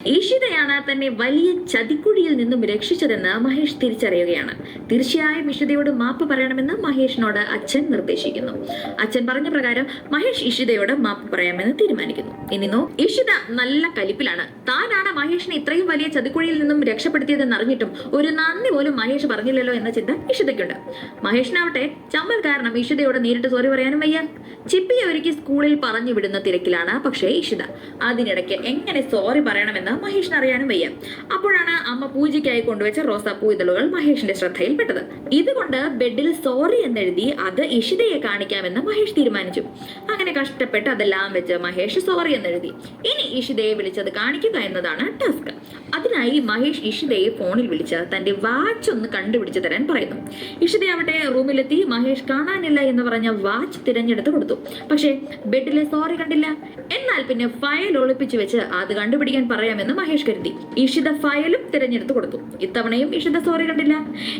ഈഷിതയാണ് തന്നെ വലിയ ചതിക്കുഴിയിൽ നിന്നും രക്ഷിച്ചതെന്ന് മഹേഷ് തിരിച്ചറിയുകയാണ്. തീർച്ചയായും ഇഷിതയോട് മാപ്പ് പറയണമെന്ന് മഹേഷിനോട് അച്ഛൻ നിർദ്ദേശിക്കുന്നു. അച്ഛൻ പറഞ്ഞ പ്രകാരം മഹേഷ് ഇഷിതയോട് മാപ്പ് പറയാമെന്ന് തീരുമാനിക്കുന്നു. ഇനിന്നോ ഇഷിത നല്ല കലിപ്പിലാണ്. താനാണ് മഹേഷിനെ ഇത്രയും വലിയ ചതിക്കുഴിയിൽ നിന്നും രക്ഷപ്പെടുത്തിയതെന്ന് അറിഞ്ഞിട്ടും ഒരു നന്ദി പോലും മഹേഷ് പറഞ്ഞില്ലല്ലോ എന്ന ചിന്ത ഇഷിതയ്ക്കുണ്ട്. മഹേഷിനാവട്ടെ ചമ്മൽ കാരണം ഇഷിതയോട് നേരിട്ട് സോറി പറയാനും വയ്യ. ചിപ്പിയെ ഒരുക്കി സ്കൂളിൽ പറഞ്ഞു വിടുന്ന തിരക്കിലാണ് പക്ഷേ ഇഷിത. അതിനിടയ്ക്ക് എങ്ങനെ സോറി പറയണമെന്ന് മഹേഷിന് അറിയാനും വയ്യ. അപ്പോഴാണ് അമ്മ പൂജയ്ക്കായി കൊണ്ടുവച്ച റോസാപ്പൂ ഇതളുകൾ മഹേഷിന്റെ ശ്രദ്ധയിൽപ്പെട്ടത്. ഇതുകൊണ്ട് ബെഡിൽ സോറി എന്നെഴുതി അത് ഇഷിതയെ കാണിക്കാമെന്ന് മഹേഷ് തീരുമാനിച്ചു. അങ്ങനെ കഷ്ടപ്പെട്ട് അതെല്ലാം വെച്ച് മഹേഷ് സോറി എന്നെഴുതി. ഇനി ഇഷിതയെ വിളിച്ചത് കാണിക്കുക എന്നതാണ് ടാസ്ക്. അതിനായി മഹേഷ് ഇഷിതയെ ഫോണിൽ വിളിച്ച് തന്റെ വാച്ച് ഒന്ന് കണ്ടുപിടിച്ചു തരാൻ പറയുന്നു. ഇഷിതയാവട്ടെ റൂമിലെത്തി മഹേഷ് കാണാനില്ല എന്ന് പറഞ്ഞ വാച്ച് തിരഞ്ഞെടുത്ത് കൊടുത്തു. പക്ഷേ ബെഡിലെ സോറി കണ്ടില്ല. എന്നാൽ പിന്നെ ഫയൽ ഒളിപ്പിച്ചു വെച്ച് അത് കണ്ടുപിടിക്കാൻ പറയാമെന്ന് മഹേഷ് കരുതി. ഇഷിത ഫയലും തിരഞ്ഞെടുത്ത് കൊടുത്തു. ഇത്തവണയും ഇഷിത സോറി കണ്ടില്ല.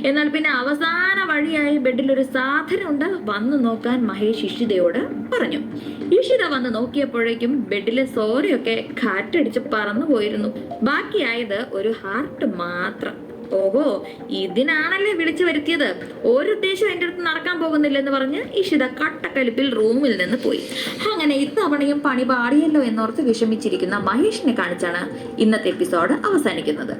എന്നാൽ പിന്നെ അവസാന വഴിയായി ബെഡിൽ ഒരു സാധനമുണ്ട്, വന്നു നോക്കാൻ മഹേഷ് ഇഷിതയോട് പറഞ്ഞു. ഇഷിത വന്ന് നോക്കിയപ്പോഴേക്കും ബെഡിലെ സോറിയൊക്കെ കാറ്റടിച്ച് പറന്നു പോയിരുന്നു. ബാക്കിയായത് ഒരു ഹാർട്ട് മാത്രം. ഓഹോ, ഇതിനാണല്ലേ വിളിച്ചു വരുത്തിയത്. ഒരു ഉദ്ദേശം എന്റെ അടുത്ത് നടക്കാൻ പോകുന്നില്ലെന്ന് പറഞ്ഞ് ഇഷിത കട്ടക്കലിപ്പിൽ റൂമിൽ നിന്ന് പോയി. അങ്ങനെ ഇത്തവണയും പണി പാടിയല്ലോ എന്നോർത്ത് വിഷമിച്ചിരിക്കുന്ന മഹേഷിനെ കാണിച്ചാണ് ഇന്നത്തെ എപ്പിസോഡ് അവസാനിക്കുന്നത്.